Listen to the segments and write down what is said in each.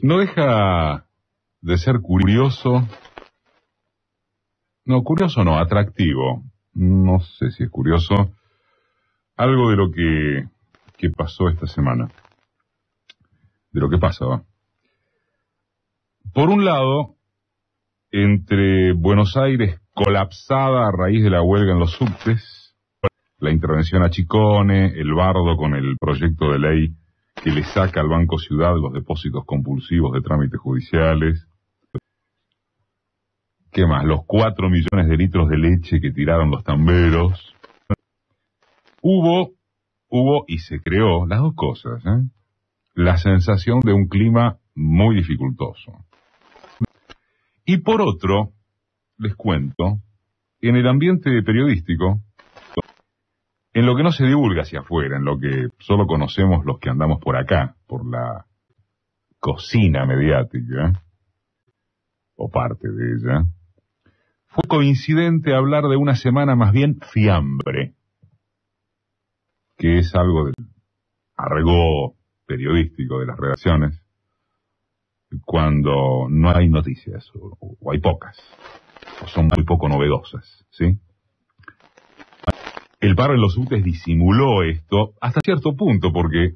No deja de ser curioso, no, atractivo, no sé si es curioso, algo de lo que pasó esta semana, de lo que pasa, ¿va? Por un lado, entre Buenos Aires colapsada a raíz de la huelga en los subtes, la intervención a Chicone, el Bardo con el proyecto de ley que le saca al Banco Ciudad los depósitos compulsivos de trámites judiciales. ¿Qué más? Los 4 millones de litros de leche que tiraron los tamberos. Hubo y se creó las dos cosas, la sensación de un clima muy dificultoso. Y por otro, les cuento, en el ambiente periodístico, en lo que no se divulga hacia afuera, en lo que solo conocemos los que andamos por acá, por la cocina mediática, o parte de ella, fue coincidente hablar de una semana más bien fiambre, que es algo del argot periodístico de las redacciones, cuando no hay noticias, o hay pocas, o son muy poco novedosas, ¿sí? El paro en los subtes disimuló esto hasta cierto punto, porque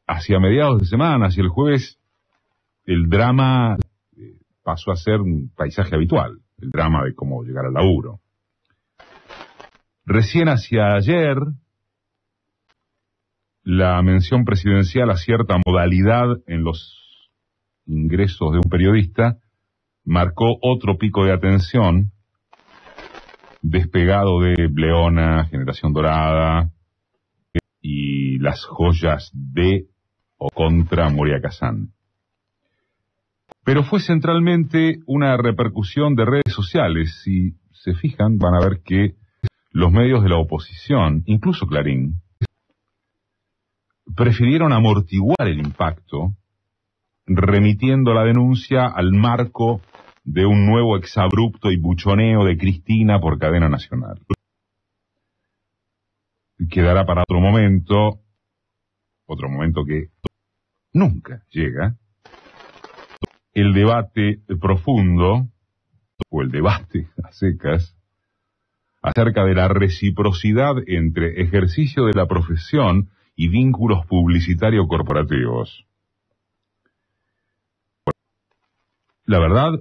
hacia mediados de semana, hacia el jueves, el drama pasó a ser un paisaje habitual, el drama de cómo llegar al laburo. Recién hacia ayer, la mención presidencial a cierta modalidad en los ingresos de un periodista marcó otro pico de atención, despegado de Bleona, Generación Dorada y las joyas de o contra Moria Kazán. Pero fue centralmente una repercusión de redes sociales. Si se fijan, van a ver que los medios de la oposición, incluso Clarín, prefirieron amortiguar el impacto, remitiendo la denuncia al marco de un nuevo exabrupto y buchoneo de Cristina por cadena nacional. Quedará para otro momento que nunca llega, el debate profundo, o el debate a secas, acerca de la reciprocidad entre ejercicio de la profesión y vínculos publicitario-corporativos. La verdad,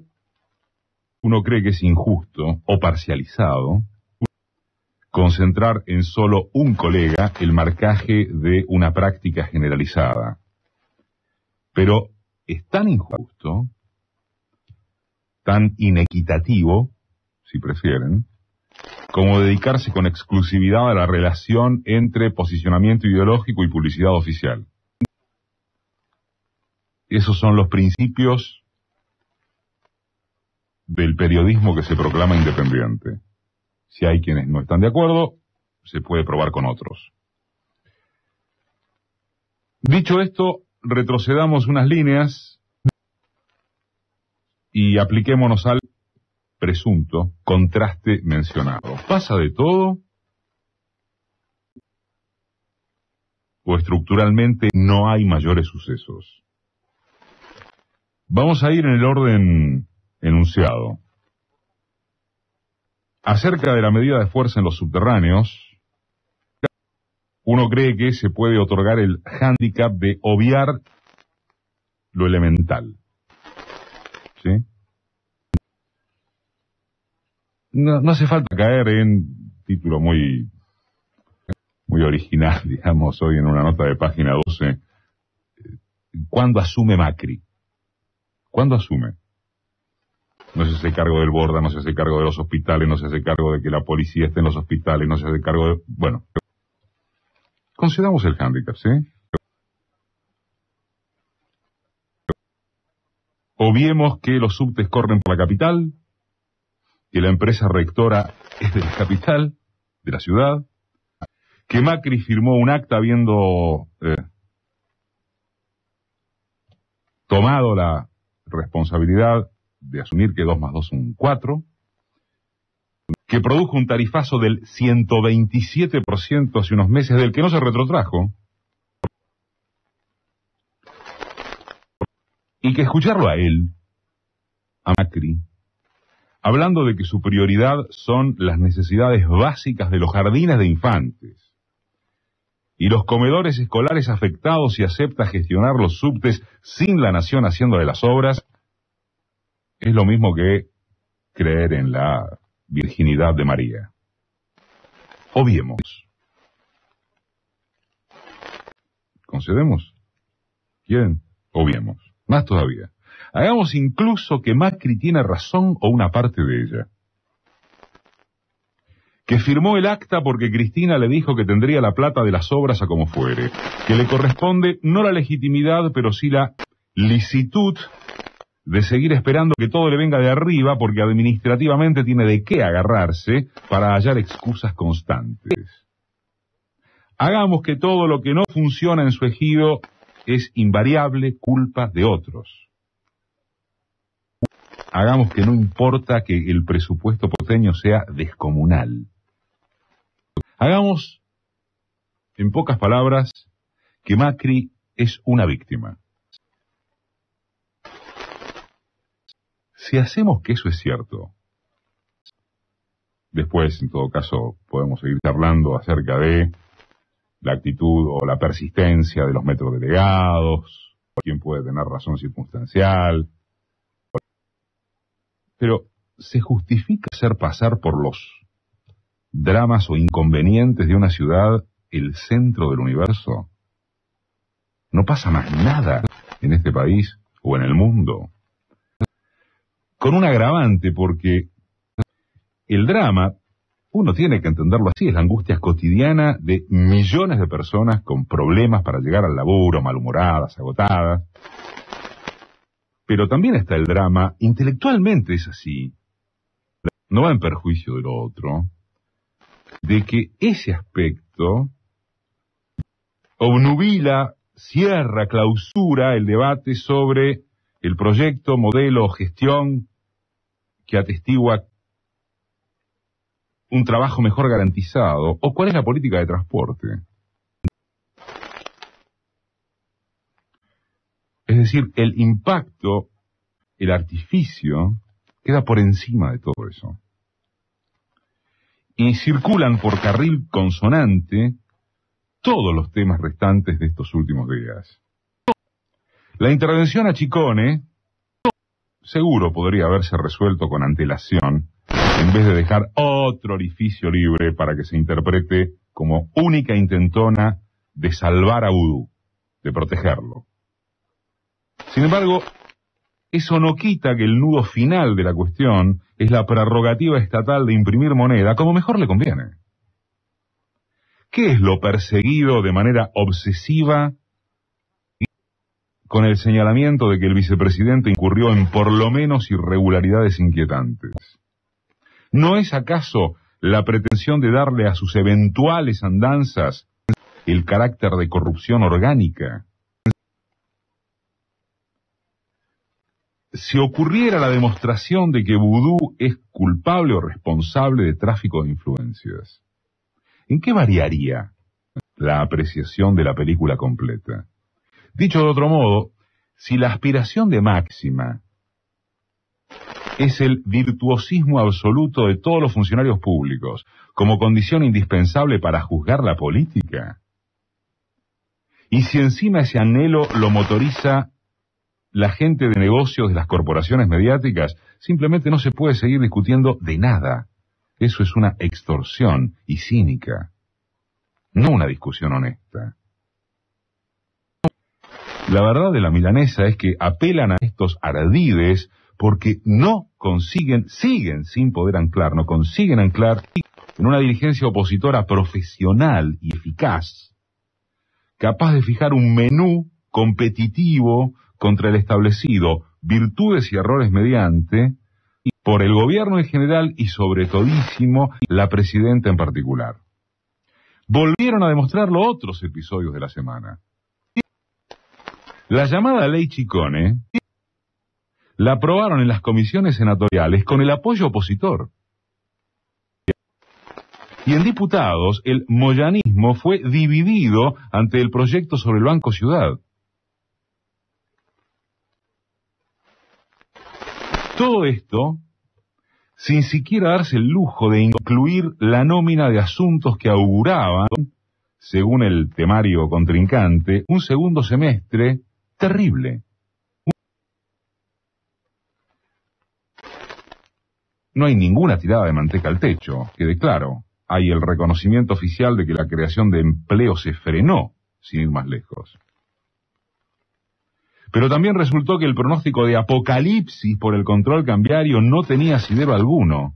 uno cree que es injusto o parcializado concentrar en solo un colega el marcaje de una práctica generalizada. Pero es tan injusto, tan inequitativo, si prefieren, como dedicarse con exclusividad a la relación entre posicionamiento ideológico y publicidad oficial. Esos son los principios del periodismo que se proclama independiente. Si hay quienes no están de acuerdo, se puede probar con otros. Dicho esto, retrocedamos unas líneas y apliquémonos al presunto contraste mencionado. ¿Pasa de todo? ¿O estructuralmente no hay mayores sucesos? Vamos a ir en el orden enunciado. Acerca de la medida de fuerza en los subterráneos, uno cree que se puede otorgar el hándicap de obviar lo elemental. ¿Sí? No hace falta caer en título muy original, digamos, hoy en una nota de página 12. ¿Cuándo asume Macri? ¿Cuándo asume? No se hace cargo del Borda, no se hace cargo de los hospitales, no se hace cargo de que la policía esté en los hospitales, no se hace cargo de... Bueno, concedamos el hándicap, ¿sí? Obviemos que los subtes corren por la capital, que la empresa rectora es de la capital, de la ciudad, que Macri firmó un acta habiendo tomado la responsabilidad de asumir que 2 más 2 son 4, que produjo un tarifazo del 127% hace unos meses, del que no se retrotrajo, Y que escucharlo a él, a Macri, hablando de que su prioridad son las necesidades básicas de los jardines de infantes y los comedores escolares afectados, y acepta gestionar los subtes sin la nación haciéndole las obras, es lo mismo que creer en la virginidad de María. Obviemos. ¿Concedemos? ¿Quieren? Obviemos. Más todavía. Hagamos incluso que Macri tiene razón o una parte de ella. Que firmó el acta porque Cristina le dijo que tendría la plata de las obras a como fuere, que le corresponde no la legitimidad, pero sí la licitud de seguir esperando que todo le venga de arriba, porque administrativamente tiene de qué agarrarse para hallar excusas constantes. Hagamos que todo lo que no funciona en su ejido es invariable culpa de otros. Hagamos que no importa que el presupuesto porteño sea descomunal. Hagamos, en pocas palabras, que Macri es una víctima. Si hacemos que eso es cierto, después, en todo caso, podemos seguir charlando acerca de la actitud o la persistencia de los metrodelegados, quién puede tener razón circunstancial. Pero, ¿se justifica hacer pasar por los dramas o inconvenientes de una ciudad el centro del universo? No pasa más nada en este país o en el mundo. Con un agravante, porque el drama, uno tiene que entenderlo así, es la angustia cotidiana de millones de personas con problemas para llegar al laburo, malhumoradas, agotadas. Pero también está el drama, intelectualmente es así, no va en perjuicio de lo otro, de que ese aspecto obnubila, cierra, clausura el debate sobre el proyecto, modelo o gestión que atestigua un trabajo mejor garantizado, o cuál es la política de transporte. Es decir, el impacto, el artificio, queda por encima de todo eso. Y circulan por carril consonante todos los temas restantes de estos últimos días. La intervención a Chicone seguro podría haberse resuelto con antelación, en vez de dejar otro orificio libre para que se interprete como única intentona de salvar a Vudú, de protegerlo. Sin embargo, eso no quita que el nudo final de la cuestión es la prerrogativa estatal de imprimir moneda como mejor le conviene. ¿Qué es lo perseguido de manera obsesiva con el señalamiento de que el vicepresidente incurrió en por lo menos irregularidades inquietantes? ¿No es acaso la pretensión de darle a sus eventuales andanzas el carácter de corrupción orgánica? Si ocurriera la demostración de que Vudú es culpable o responsable de tráfico de influencias, ¿en qué variaría la apreciación de la película completa? Dicho de otro modo, si la aspiración de máxima es el virtuosismo absoluto de todos los funcionarios públicos como condición indispensable para juzgar la política, y si encima ese anhelo lo motoriza la gente de negocios de las corporaciones mediáticas, simplemente no se puede seguir discutiendo de nada. Eso es una extorsión y cínica, no una discusión honesta. La verdad de la milanesa es que apelan a estos ardides porque no consiguen, siguen sin poder anclar, no consiguen anclar en una dirigencia opositora profesional y eficaz, capaz de fijar un menú competitivo contra el establecido, virtudes y errores mediante, por el gobierno en general y sobre todísimo la presidenta en particular. Volvieron a demostrarlo otros episodios de la semana. La llamada ley Chicone la aprobaron en las comisiones senatoriales con el apoyo opositor. Y en diputados el moyanismo fue dividido ante el proyecto sobre el Banco Ciudad. Todo esto sin siquiera darse el lujo de incluir la nómina de asuntos que auguraban, según el temario contrincante, un segundo semestre terrible. No hay ninguna tirada de manteca al techo, quede claro. Hay el reconocimiento oficial de que la creación de empleo se frenó, sin ir más lejos. Pero también resultó que el pronóstico de apocalipsis por el control cambiario no tenía asidero alguno.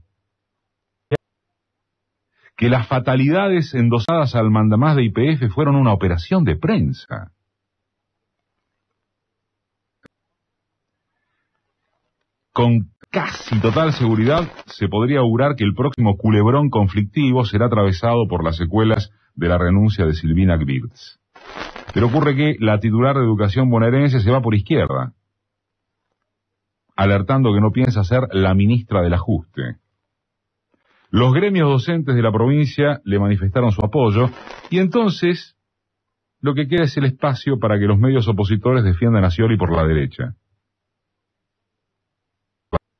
Que las fatalidades endosadas al mandamás de YPF fueron una operación de prensa. Con casi total seguridad se podría augurar que el próximo culebrón conflictivo será atravesado por las secuelas de la renuncia de Silvina Gbirtz. Pero ocurre que la titular de Educación bonaerense se va por izquierda, alertando que no piensa ser la ministra del ajuste. Los gremios docentes de la provincia le manifestaron su apoyo, y entonces lo que queda es el espacio para que los medios opositores defiendan a Scioli por la derecha.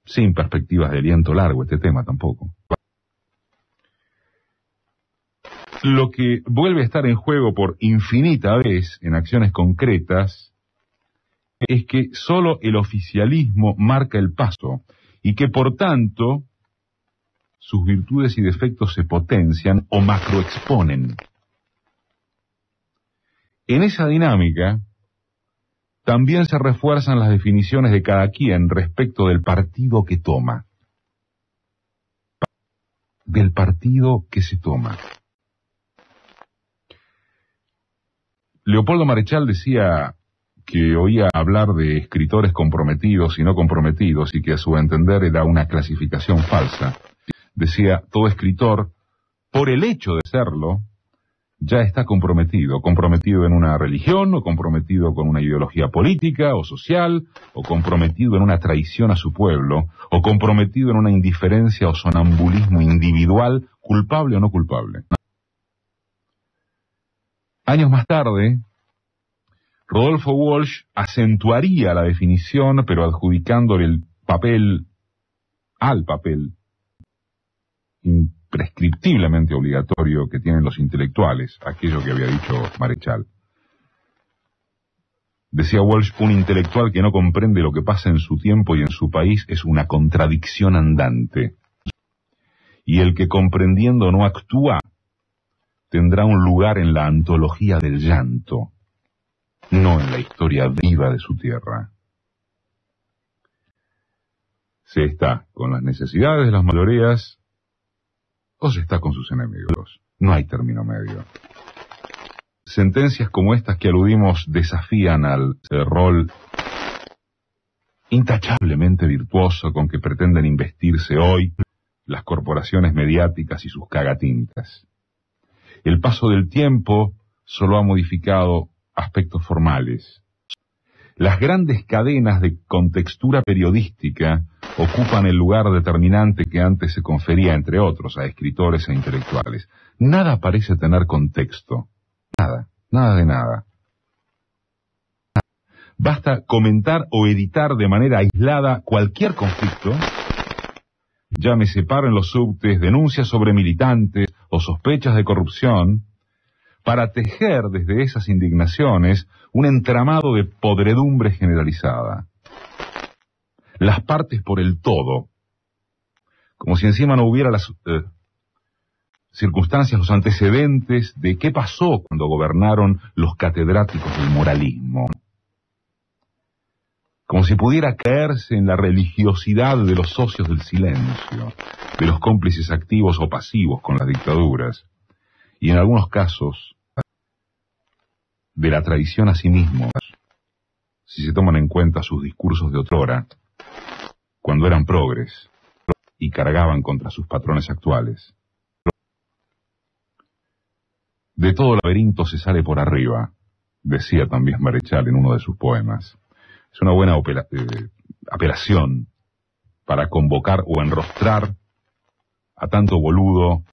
Sin perspectivas de aliento largo este tema tampoco. Lo que vuelve a estar en juego por infinita vez en acciones concretas es que solo el oficialismo marca el paso y que por tanto sus virtudes y defectos se potencian o macroexponen. En esa dinámica también se refuerzan las definiciones de cada quien respecto del partido que toma. Del partido que se toma. Leopoldo Marechal decía que oía hablar de escritores comprometidos y no comprometidos y que a su entender era una clasificación falsa. Decía, todo escritor, por el hecho de serlo, ya está comprometido en una religión, o comprometido con una ideología política o social, o comprometido en una traición a su pueblo, o comprometido en una indiferencia o sonambulismo individual, culpable o no culpable. Años más tarde, Rodolfo Walsh acentuaría la definición, pero adjudicándole el papel al papel imprescriptiblemente obligatorio que tienen los intelectuales, aquello que había dicho Marechal. Decía Walsh, un intelectual que no comprende lo que pasa en su tiempo y en su país es una contradicción andante. Y el que comprendiendo no actúa, tendrá un lugar en la antología del llanto, no en la historia viva de su tierra. Se está con las necesidades de las mayorías o se está con sus enemigos. No hay término medio. Sentencias como estas que aludimos desafían al rol intachablemente virtuoso con que pretenden investirse hoy las corporaciones mediáticas y sus cagatintas. El paso del tiempo solo ha modificado aspectos formales. Las grandes cadenas de contextura periodística ocupan el lugar determinante que antes se confería, entre otros, a escritores e intelectuales. Nada parece tener contexto. Nada de nada. Basta comentar o editar de manera aislada cualquier conflicto, llámese paro en los subtes, denuncias sobre militantes o sospechas de corrupción, para tejer desde esas indignaciones un entramado de podredumbre generalizada. Las partes por el todo, como si encima no hubiera las circunstancias, los antecedentes de qué pasó cuando gobernaron los catedráticos del moralismo. Como si pudiera caerse en la religiosidad de los socios del silencio, de los cómplices activos o pasivos con las dictaduras, y en algunos casos de la traición a sí mismos, si se toman en cuenta sus discursos de otrora, cuando eran progres y cargaban contra sus patrones actuales. De todo laberinto se sale por arriba, decía también Marechal en uno de sus poemas. Es una buena apelación para convocar o enrostrar a tanto boludo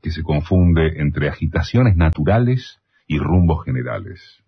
que se confunde entre agitaciones naturales y rumbos generales.